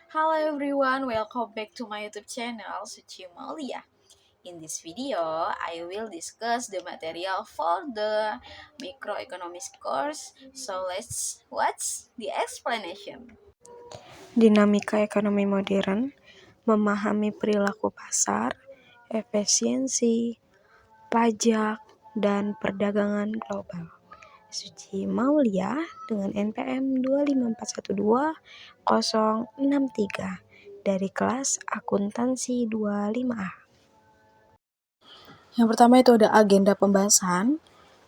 Hello everyone, welcome back to my YouTube channel Suci Maulia. In this video, I will discuss the material for the microeconomics course. So let's watch the explanation. Dinamika ekonomi modern, memahami perilaku pasar, efisiensi, pajak, dan perdagangan global. Suci Maulia dengan NPM 25412-063 dari kelas akuntansi 25A. Yang pertama itu ada agenda pembahasan.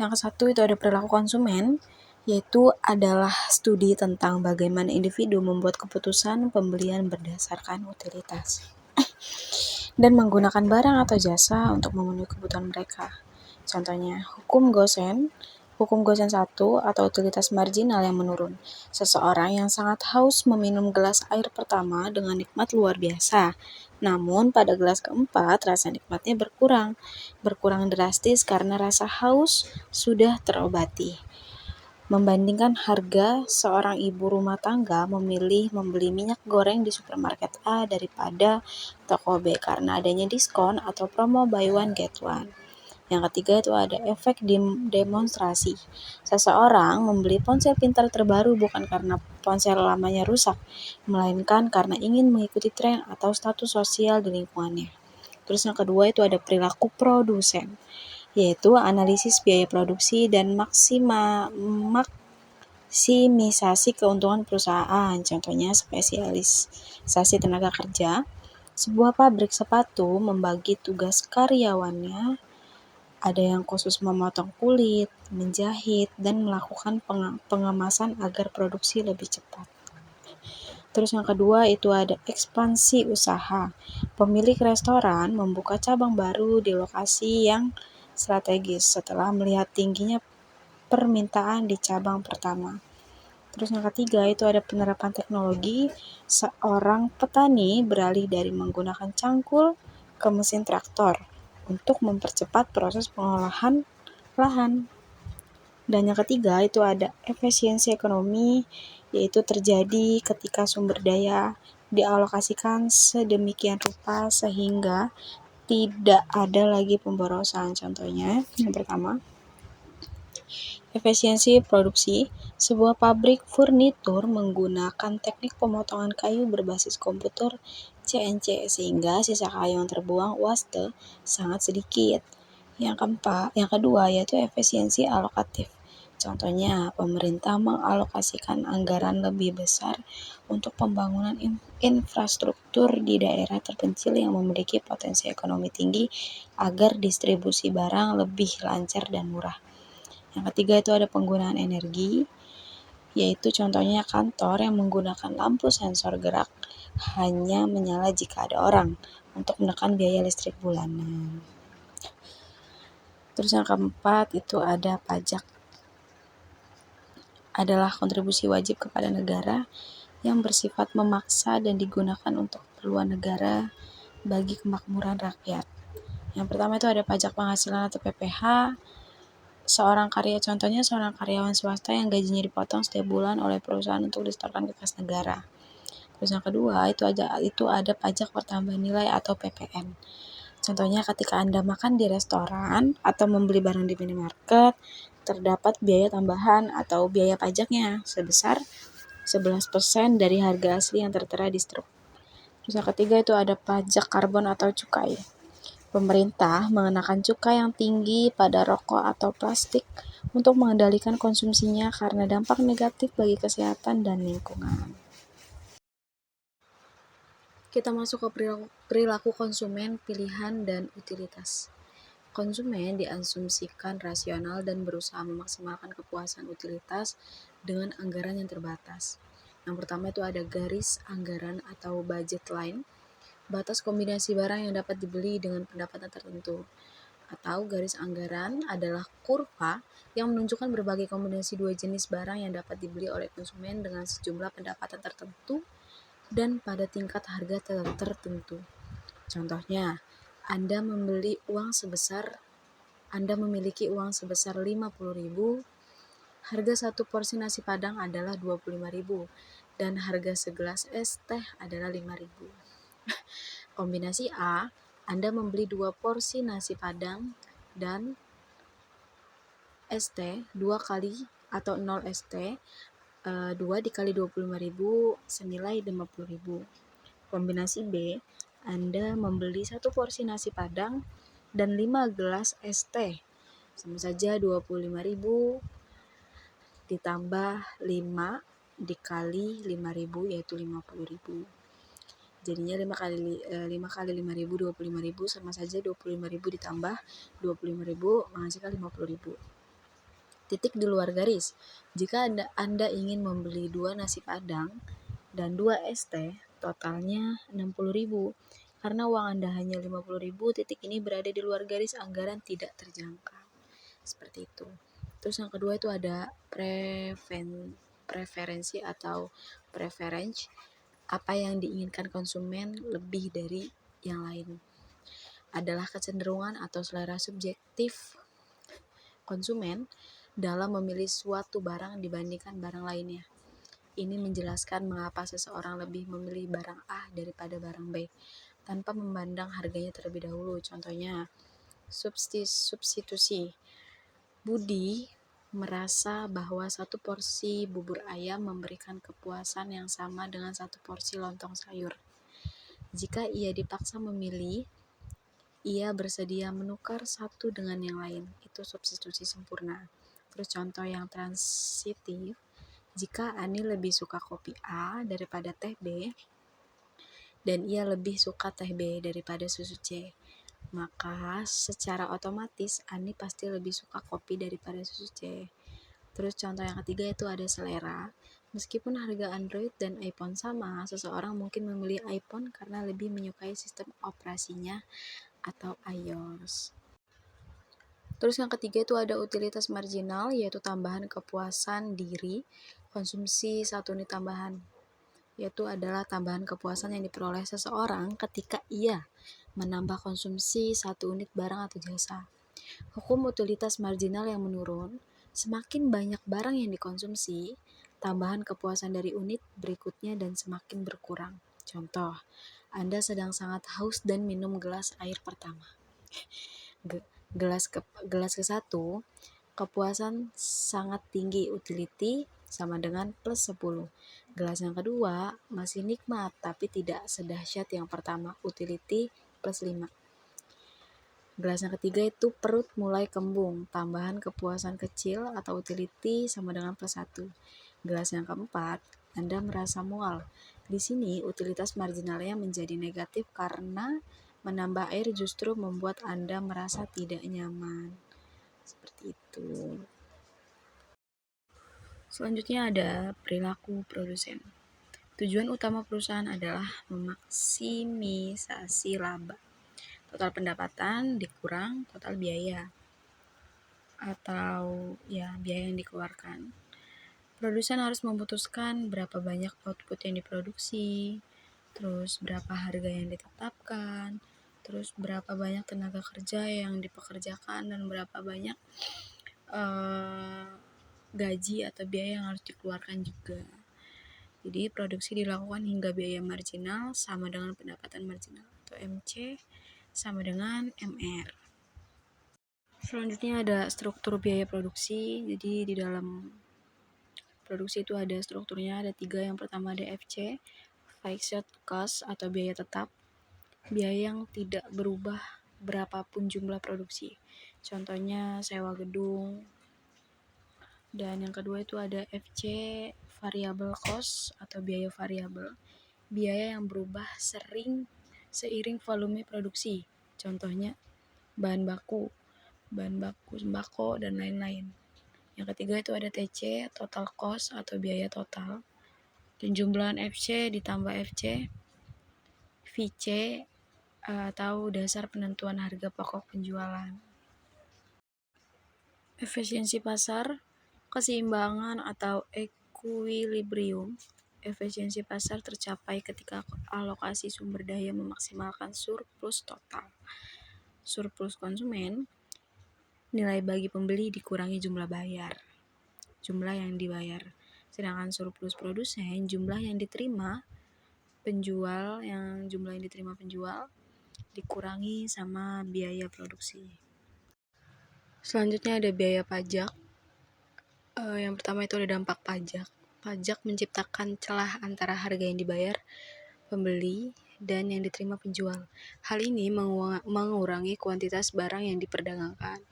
Yang satu itu ada perilaku konsumen, yaitu adalah studi tentang bagaimana individu membuat keputusan pembelian berdasarkan utilitas dan menggunakan barang atau jasa untuk memenuhi kebutuhan mereka. Contohnya, hukum Gosen 1 atau utilitas marginal yang menurun. Seseorang yang sangat haus meminum gelas air pertama dengan nikmat luar biasa. Namun pada gelas keempat rasa nikmatnya berkurang drastis karena rasa haus sudah terobati. Membandingkan harga, seorang ibu rumah tangga memilih membeli minyak goreng di supermarket A daripada toko B karena adanya diskon atau promo buy one get one. Yang ketiga itu ada efek demonstrasi. Seseorang membeli ponsel pintar terbaru bukan karena ponsel lamanya rusak, melainkan karena ingin mengikuti tren atau status sosial di lingkungannya. Terus yang kedua itu ada perilaku produsen, yaitu analisis biaya produksi dan maksimisasi keuntungan perusahaan. Contohnya spesialisasi tenaga kerja. Sebuah pabrik sepatu membagi tugas karyawannya, ada yang khusus memotong kulit, menjahit, dan melakukan pengemasan agar produksi lebih cepat. Terus yang kedua itu ada ekspansi usaha. Pemilik restoran membuka cabang baru di lokasi yang strategis setelah melihat tingginya permintaan di cabang pertama. Terus yang ketiga itu ada penerapan teknologi. Seorang petani beralih dari menggunakan cangkul ke mesin traktor untuk mempercepat proses pengolahan lahan. Dan yang ketiga itu ada efisiensi ekonomi, yaitu terjadi ketika sumber daya dialokasikan sedemikian rupa sehingga tidak ada lagi pemborosan. Contohnya, yang pertama, efisiensi produksi. Sebuah pabrik furnitur menggunakan teknik pemotongan kayu berbasis komputer CNC sehingga sisa kayu yang terbuang waste sangat sedikit. Yang kedua yaitu efisiensi alokatif. Contohnya, pemerintah mengalokasikan anggaran lebih besar untuk pembangunan infrastruktur di daerah terpencil yang memiliki potensi ekonomi tinggi agar distribusi barang lebih lancar dan murah. Yang ketiga itu ada penggunaan energi, yaitu contohnya kantor yang menggunakan lampu sensor gerak hanya menyala jika ada orang untuk menekan biaya listrik bulanan. Terus yang keempat itu ada pajak, adalah kontribusi wajib kepada negara yang bersifat memaksa dan digunakan untuk keperluan negara bagi kemakmuran rakyat. Yang pertama itu ada pajak penghasilan atau PPh. Contohnya seorang karyawan swasta yang gajinya dipotong setiap bulan oleh perusahaan untuk disetorkan ke kas negara. Terus yang kedua itu ada pajak pertambahan nilai atau PPN. Contohnya ketika Anda makan di restoran atau membeli barang di minimarket, terdapat biaya tambahan atau biaya pajaknya sebesar 11% dari harga asli yang tertera di struk. Terus yang ketiga itu ada pajak karbon atau cukai. Pemerintah mengenakan cukai yang tinggi pada rokok atau plastik untuk mengendalikan konsumsinya karena dampak negatif bagi kesehatan dan lingkungan. Kita masuk ke perilaku konsumen, pilihan, dan utilitas. Konsumen diasumsikan rasional dan berusaha memaksimalkan kepuasan utilitas dengan anggaran yang terbatas. Yang pertama itu ada garis anggaran atau budget line, batas kombinasi barang yang dapat dibeli dengan pendapatan tertentu. Atau garis anggaran adalah kurva yang menunjukkan berbagai kombinasi dua jenis barang yang dapat dibeli oleh konsumen dengan sejumlah pendapatan tertentu dan pada tingkat harga tertentu. Contohnya, Anda memiliki uang sebesar 50.000, harga satu porsi nasi padang adalah 25.000. dan harga segelas es teh adalah 5.000. Kombinasi A, Anda membeli 2 porsi nasi Padang dan es teh 2 kali atau 0 es teh, 2 dikali 25.000 senilai 50.000. Kombinasi B, Anda membeli 1 porsi nasi Padang dan 5 gelas es teh. Sama saja 25.000 ditambah 5 dikali 5.000 yaitu 50.000. Jadinya 5 kali 5.000 25.000 sama saja 25.000 ditambah 25.000 menghasilkan 50.000. Titik di luar garis. Jika Anda ingin membeli 2 nasi Padang dan 2 es teh, totalnya 60.000. Karena uang Anda hanya 50.000, titik ini berada di luar garis anggaran tidak terjangkau. Seperti itu. Terus yang kedua itu ada preferensi atau preference, apa yang diinginkan konsumen lebih dari yang lain. Adalah kecenderungan atau selera subjektif konsumen dalam memilih suatu barang dibandingkan barang lainnya. Ini menjelaskan mengapa seseorang lebih memilih barang A daripada barang B, tanpa memandang harganya terlebih dahulu. Contohnya, substitusi. Budi merasa bahwa 1 porsi bubur ayam memberikan kepuasan yang sama dengan 1 porsi lontong sayur. Jika ia dipaksa memilih, ia bersedia menukar satu dengan yang lain. Itu substitusi sempurna. Terus contoh yang transitif, jika Ani lebih suka kopi A daripada teh B, dan ia lebih suka teh B daripada susu C, maka secara otomatis Ani pasti lebih suka kopi daripada susu C. Terus contoh yang ketiga itu ada selera. Meskipun harga Android dan iPhone sama, seseorang mungkin memilih iPhone karena lebih menyukai sistem operasinya atau iOS. Terus yang ketiga itu ada utilitas marginal, yaitu tambahan kepuasan diri, konsumsi 1 unit tambahan, yaitu adalah tambahan kepuasan yang diperoleh seseorang ketika ia menambah konsumsi 1 unit barang atau jasa. Hukum utilitas marginal yang menurun, semakin banyak barang yang dikonsumsi, tambahan kepuasan dari unit berikutnya dan semakin berkurang. Contoh, Anda sedang sangat haus dan minum gelas air pertama. Gelas ke-1, kepuasan sangat tinggi, utility sama dengan plus 10. Gelas yang kedua masih nikmat tapi tidak sedahsyat yang pertama, utility plus 5. Gelas yang ketiga itu perut mulai kembung, tambahan kepuasan kecil atau utility sama dengan plus 1. Gelas yang keempat, Anda merasa mual. Di sini utilitas marginalnya menjadi negatif karena menambah air justru membuat Anda merasa tidak nyaman. Seperti itu. Selanjutnya ada perilaku produsen. Tujuan utama perusahaan adalah memaksimisasi laba. Total pendapatan dikurang total biaya atau biaya yang dikeluarkan. Produsen harus memutuskan berapa banyak output yang diproduksi, terus berapa harga yang ditetapkan, terus berapa banyak tenaga kerja yang dipekerjakan, dan berapa banyak gaji atau biaya yang harus dikeluarkan juga. Jadi produksi dilakukan hingga biaya marginal sama dengan pendapatan marginal atau MC sama dengan MR. Selanjutnya ada struktur biaya produksi. Jadi di dalam produksi itu ada strukturnya, ada 3. Yang pertama ada FC, fixed cost atau biaya tetap, biaya yang tidak berubah berapapun jumlah produksi. Contohnya sewa gedung. Dan yang kedua itu ada FC, variable cost atau biaya variabel, biaya yang berubah seiring volume produksi. Contohnya bahan baku sembako, dan lain-lain. Yang ketiga itu ada TC, total cost atau biaya total, penjumlahan FC ditambah FC, VC atau dasar penentuan harga pokok penjualan. Efisiensi pasar, keseimbangan atau equilibrium. Efisiensi pasar tercapai ketika alokasi sumber daya memaksimalkan surplus total. Surplus konsumen, nilai bagi pembeli dikurangi jumlah yang dibayar. Sedangkan surplus produsen jumlah yang diterima penjual dikurangi sama biaya produksi. Selanjutnya ada biaya pajak. Yang pertama itu ada dampak pajak. Pajak menciptakan celah antara harga yang dibayar pembeli dan yang diterima penjual. Hal ini mengurangi kuantitas barang yang diperdagangkan,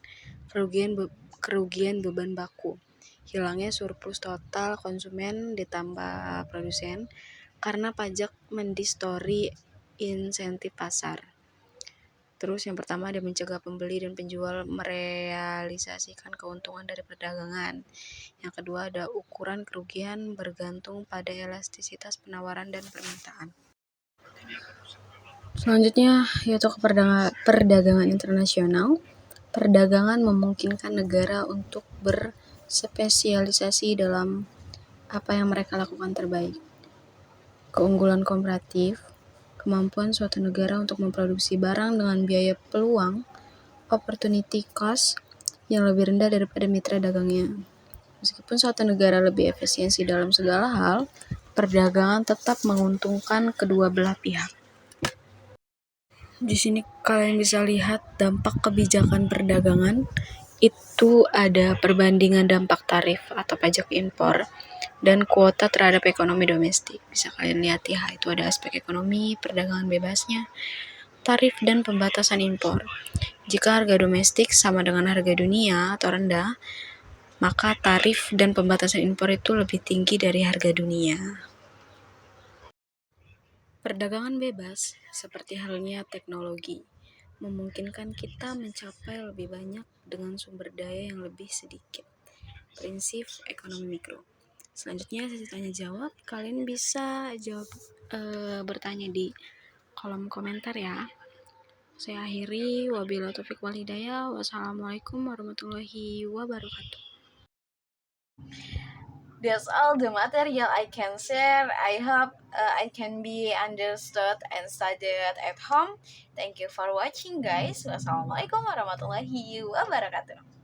kerugian beban baku, hilangnya surplus total konsumen ditambah produsen karena pajak mendistori insentif pasar. Terus yang pertama ada mencegah pembeli dan penjual merealisasikan keuntungan dari perdagangan. Yang kedua ada ukuran kerugian bergantung pada elastisitas penawaran dan permintaan. Selanjutnya yaitu perdagangan internasional. Perdagangan memungkinkan negara untuk berspesialisasi dalam apa yang mereka lakukan terbaik. Keunggulan komparatif, kemampuan suatu negara untuk memproduksi barang dengan biaya peluang, opportunity cost, yang lebih rendah daripada mitra dagangnya. Meskipun suatu negara lebih efisiensi dalam segala hal, perdagangan tetap menguntungkan kedua belah pihak. Di sini kalian bisa lihat dampak kebijakan perdagangan. Itu ada perbandingan dampak tarif atau pajak impor dan kuota terhadap ekonomi domestik. Bisa kalian lihat ya, itu ada aspek ekonomi, perdagangan bebasnya, tarif dan pembatasan impor. Jika harga domestik sama dengan harga dunia atau rendah, maka tarif dan pembatasan impor itu lebih tinggi dari harga dunia. Perdagangan bebas, seperti halnya teknologi, memungkinkan kita mencapai lebih banyak dengan sumber daya yang lebih sedikit. Prinsip ekonomi mikro. Selanjutnya sesi tanya jawab. Kalian bisa bertanya di kolom komentar ya. Saya akhiri. Wabillahi taufiq wal hidayah. Wassalamualaikum warahmatullahi wabarakatuh. That's all the material I can share. I hope I can be understood and studied at home. Thank you for watching, guys. Wassalamualaikum warahmatullahi wabarakatuh.